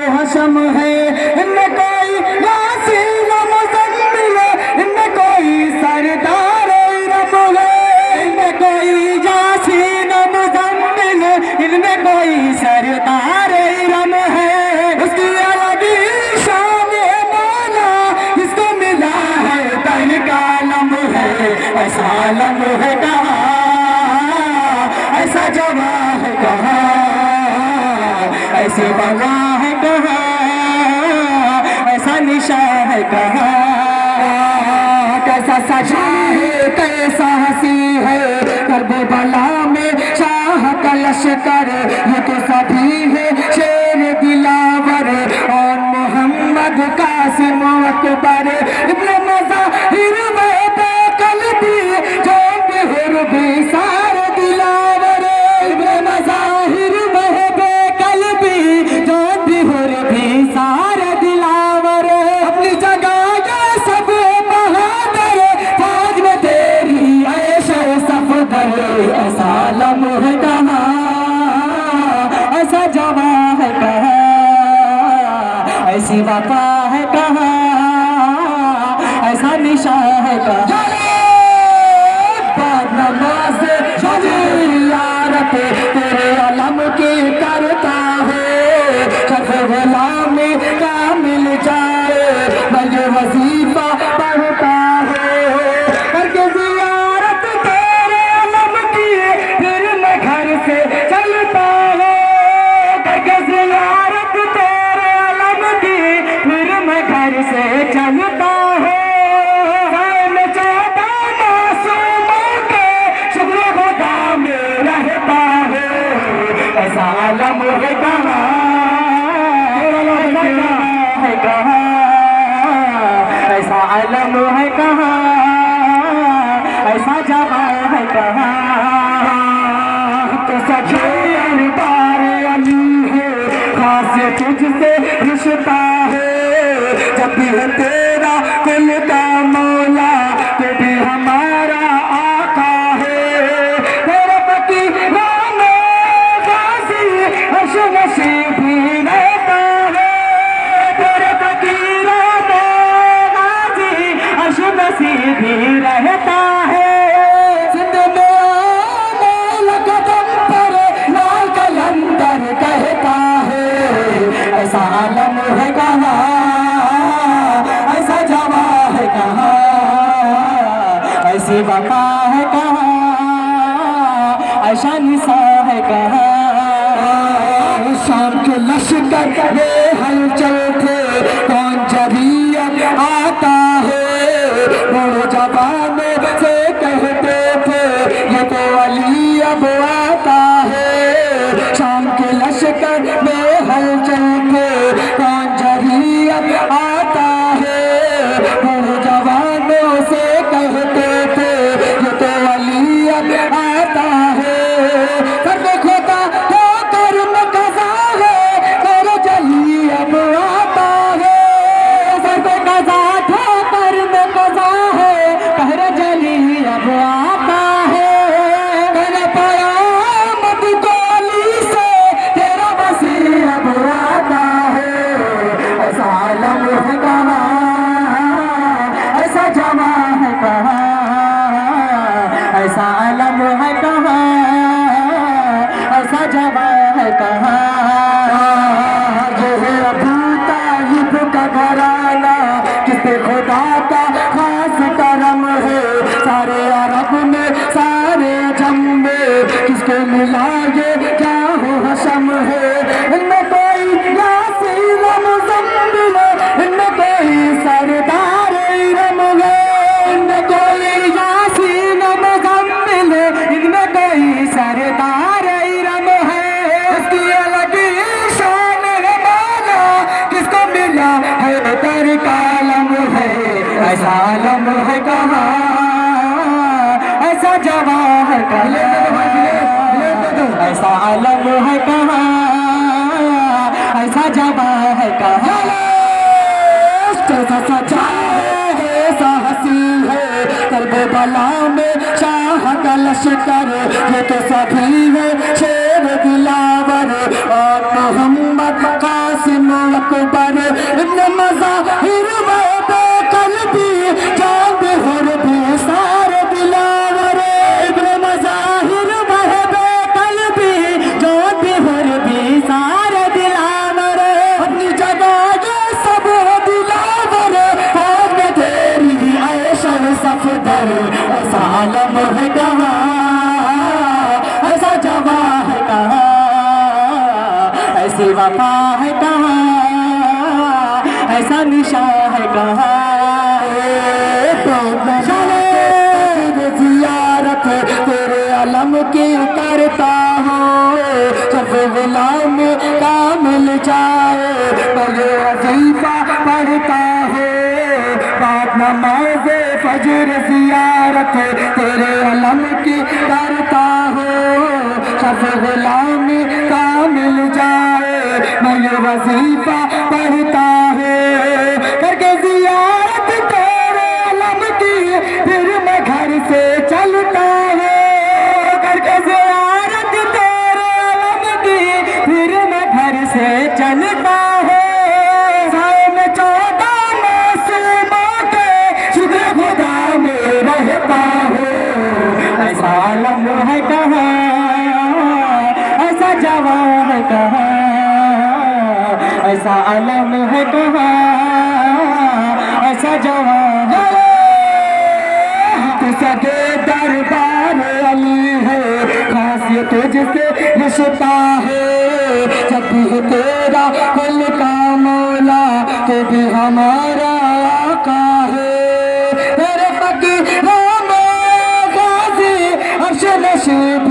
हशम है, इनमें कोई यासीन मुज़म्मिल, इनमें कोई सरदार इरम है, इनमें कोई यासीन मुज़म्मिल, इनमें कोई सरदार इरम है। उसकी अलग शान मौला, इसको मिला है दर का आलम है। ऐसा आलम है कहाँ, ऐसा जवां है कहाँ, ऐसी बला है कहाँ, ऐसा निशान है कहाँ। कैसा सजा है, कैसा हंसी है, करबला में शाह का लश्कर, ये तो सभी है शेर दिलावर, और मोहम्मद कासिम अकबर। इब्न मज़ाहिर में बेकल्बी, जो बिहुर भी सारे दिलावर। इब्न मज़ाहिर में बेकल्बी, जो बिहुर भी सारे दिलावर। अपनी जगह ये सब बहादुर, फौज में तेरी ऐशो सफदर। ऐसा आलम है कहाँ, ऐसा जवां है कहाँ, ऐसी वफा है कहाँ, ऐसा निशान है कहाँ। नमाज शरीयत तेरे अलम की करता है, शर्फ गुलाम का मिल जाए, बल्कि वजीफा पढ़ता है। करके ज़ियारत तेरे अलम की, फिर मैं घर से चलता है। करके ज़ियारत तेरे अलम की, फिर मैं घर से चलता है। ऐसा आलम है कहाँ, है कहाँ, ऐसा आलम है कहाँ, ऐसा जवां है कहाँ। तो सच्चे अनबार अली है, खास तुझसे रिश्ता है। जब भी है तेरा कुल का मौला, तो भी हमारा आका है। तेरे फकीरों नसीब भी रहता है, तेरे फकीरों में गाज़ी अर्श नसीब भी रहता है। सिंध में मेल कदम पर लाल कलंदर कहता है। ऐसा आलम है कहाँ, ऐसा जवां है कहाँ, ऐसी वफा है कहाँ, ऐसा निशान है कहाँ। शाम के लश्कर में हलचल थे, कौन जरियत आता है। बड़े जवानों से कहते थे, ये तो अली अब आता है। शाम के लश्कर में हलचल थे, कौन जरियत आता है। बड़े जवानों से कहते थे, ये तो अली अब आता है। कर खोता ऐसा आलम है कहाँ, ऐसा जवां है कहाँ। ये है अबू तालिब का घराना, जिसपे खुदा का खास करम है। सारे अरब में सारे जम में, किसको मिला ये क्या हो हशम है। इनमें कोई यासीन मुज़म्मिल, इनमें कोई सरदार इरम है। इनमें कोई यासीन मुज़म्मिल, इनमें कोई सरदार इरम है। इसकी अलग शान है मौला, किसको मिला है दर का आलम है। ऐसा आलम है कहाँ, ऐसा जवां है कहाँ, ऐसा आलम है कहाँ, ऐसा जवां है कहाँ। कैसा सचा है, ऐसा हंसी है, करबला में शाह का लश्कर। ये तो सभी है शेर दिलावर, और मोहम्मद का कासिम अकबर इब्न मज़ाहिर वहदे क़ल्बी जान हुर भी सारे दिलावर इब्न मज़ाहिर वहदे क़ल्बी जान हुर भी सारे दिलावर अपनी जगह ये सब दिलावर आज में तेरी ऐशा सफदर ऐसा आलम है कहाँ ऐसा जवा है कहाँ ऐसी वफा है कहाँ ऐसा निशा है कहाँ ज़ियारत तेरे अलम की करता हूँ जब गुलाम का मिल जाए तो ये वजीफा पढ़ता है बाद नमाज फजर ज़ियारत तेरे अलम की करता हूँ जब गुलाम का मिल जाए मैं ये वजीफा पढ़ता है करके ज़ियारत तेरे अलम की फिर मैं घर से चलता है करके ज़ियारत तेरे अलम की फिर मैं घर से चलता है साए में 14 मासूमों के शुक्र खुदा में रहता हूँ ऐसा आलम है कहाँ ऐसा जवान है कहाँ ऐसा आलम है कहाँ ऐसा जवान है सगे दरबार अली है खासियत तुझसे रिश्ता है जब भी तेरा कुल का मौला तो भी हमारा आका है तेरे फकीरों में गाजी अर्श नशीब